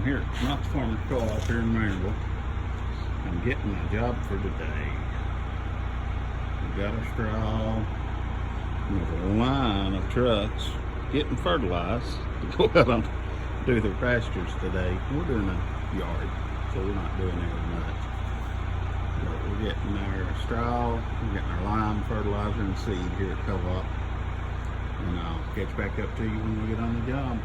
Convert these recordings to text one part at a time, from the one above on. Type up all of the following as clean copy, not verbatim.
I'm here at Knox Farmers Co-op here in Maryville. I'm getting my job for today. We've got a straw. There's a line of trucks getting fertilized to go out and do their pastures today. We're doing a yard, so we're not doing it as much. But we're getting our straw, we're getting our lime, fertilizer, and seed here at Co-op. And I'll catch back up to you when we get on the job.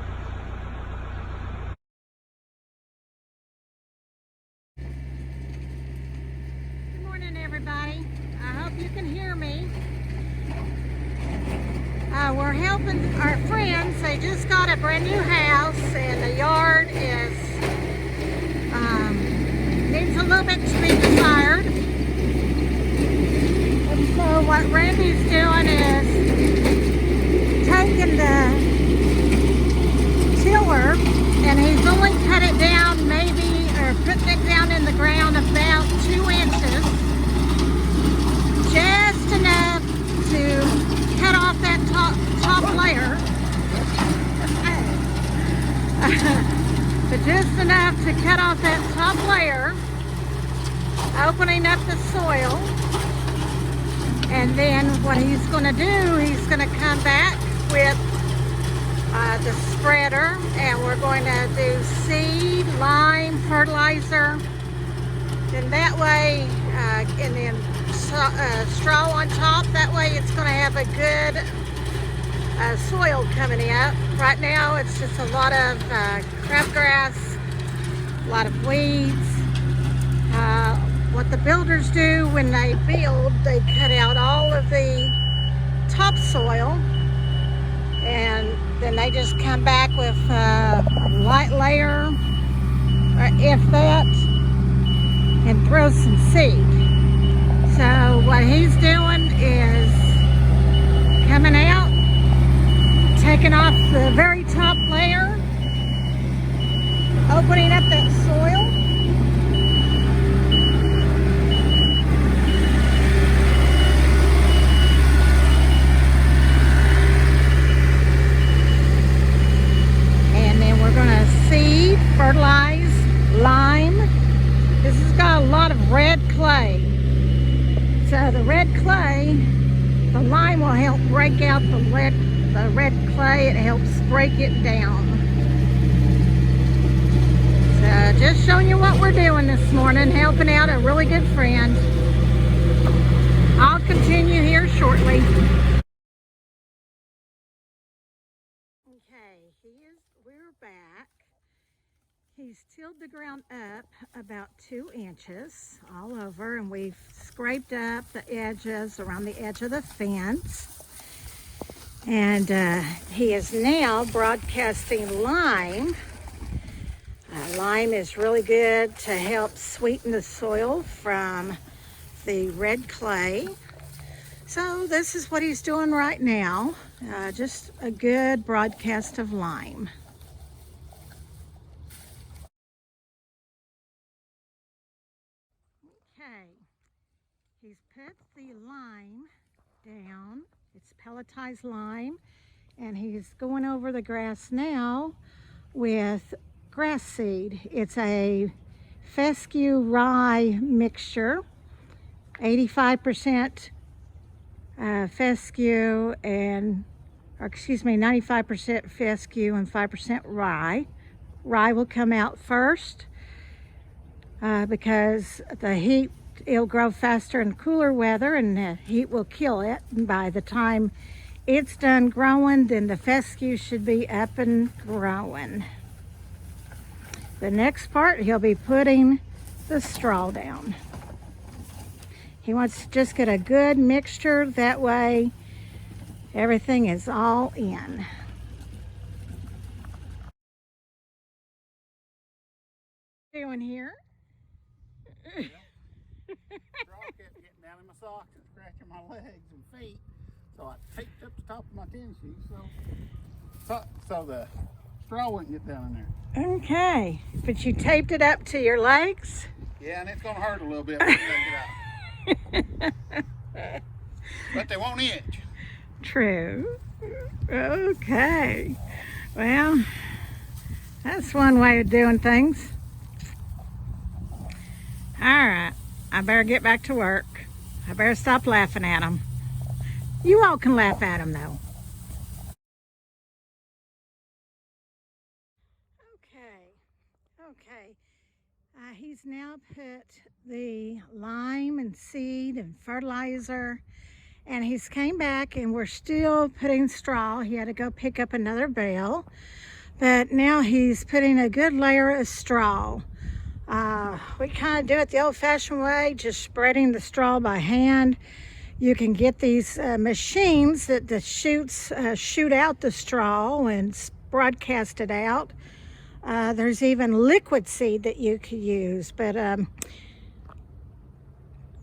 Good morning, everybody. I hope you can hear me. We're helping our friends. They just got a brand new house and the yard is needs a little bit to be desired. And so what Randy's doing is taking the tiller and he's only cut it down maybe, or putting it down in the ground about 2 inches. Just enough to cut off that top layer. But just enough to cut off that top layer, opening up the soil. And then what he's going to do, he's going to come back with the spreader, and we're going to do seed, lime, fertilizer. Then that way, and then straw on top. That way it's going to have a good soil coming up. Right now it's just a lot of crabgrass, a lot of weeds. What the builders do when they build, they cut out all of the topsoil and then they just come back with a light layer, or if that, and throw some seed. So what he's doing is coming out, taking off the very top layer, opening up that soil, and then we're going to seed, fertilize, lime. This has got a lot of red clay. So the red clay, the lime will help break out the red clay. It helps break it down. So just showing you what we're doing this morning, helping out a really good friend. I'll continue here shortly. Okay, we're back. He's tilled the ground up about 2 inches all over, and we've scraped up the edges around the edge of the fence. And he is now broadcasting lime. Lime is really good to help sweeten the soil from the red clay. So this is what he's doing right now. Just a good broadcast of lime. Okay, he's put the lime down. It's pelletized lime, and he's going over the grass now with grass seed. It's a fescue rye mixture, 85% fescue and, or excuse me, 95% fescue and 5% rye. Rye will come out first because the heat, it'll grow faster in cooler weather and the heat will kill it. And by the time it's done growing, then the fescue should be up and growing. The next part, he'll be putting the straw down. He wants to just get a good mixture, that way everything is all in. What are you doing here? Straw kept getting down in my socks and scratching my legs and feet, so I taped up the top of my tennis shoes so the straw wouldn't get down in there. Okay, but you taped it up to your legs? Yeah, and it's gonna hurt a little bit when you take it out. But they won't itch. True. Okay. Well, That's one way of doing things. All right, I better get back to work. I better stop laughing at them. You all can laugh at them though. Okay. He's now put the lime and seed and fertilizer, and he's came back and we're still putting straw. He had to go pick up another bale, but now he's putting a good layer of straw. We kind of do it the old-fashioned way, just spreading the straw by hand. You can get these machines that the shoots shoot out the straw and broadcast it out. There's even liquid seed that you could use, but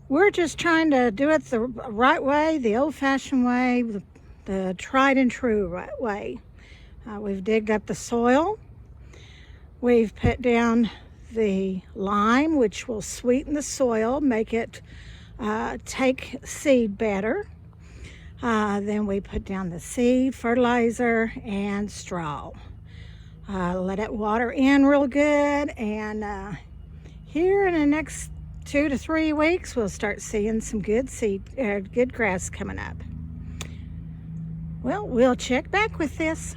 we're just trying to do it the right way, the old-fashioned way, the tried and true right way. We've digged up the soil. We've put down the lime, which will sweeten the soil, make it take seed better. Then we put down the seed, fertilizer, and straw. Let it water in real good, and here in the next 2 to 3 weeks we'll start seeing some good good grass coming up. Well, we'll check back with this.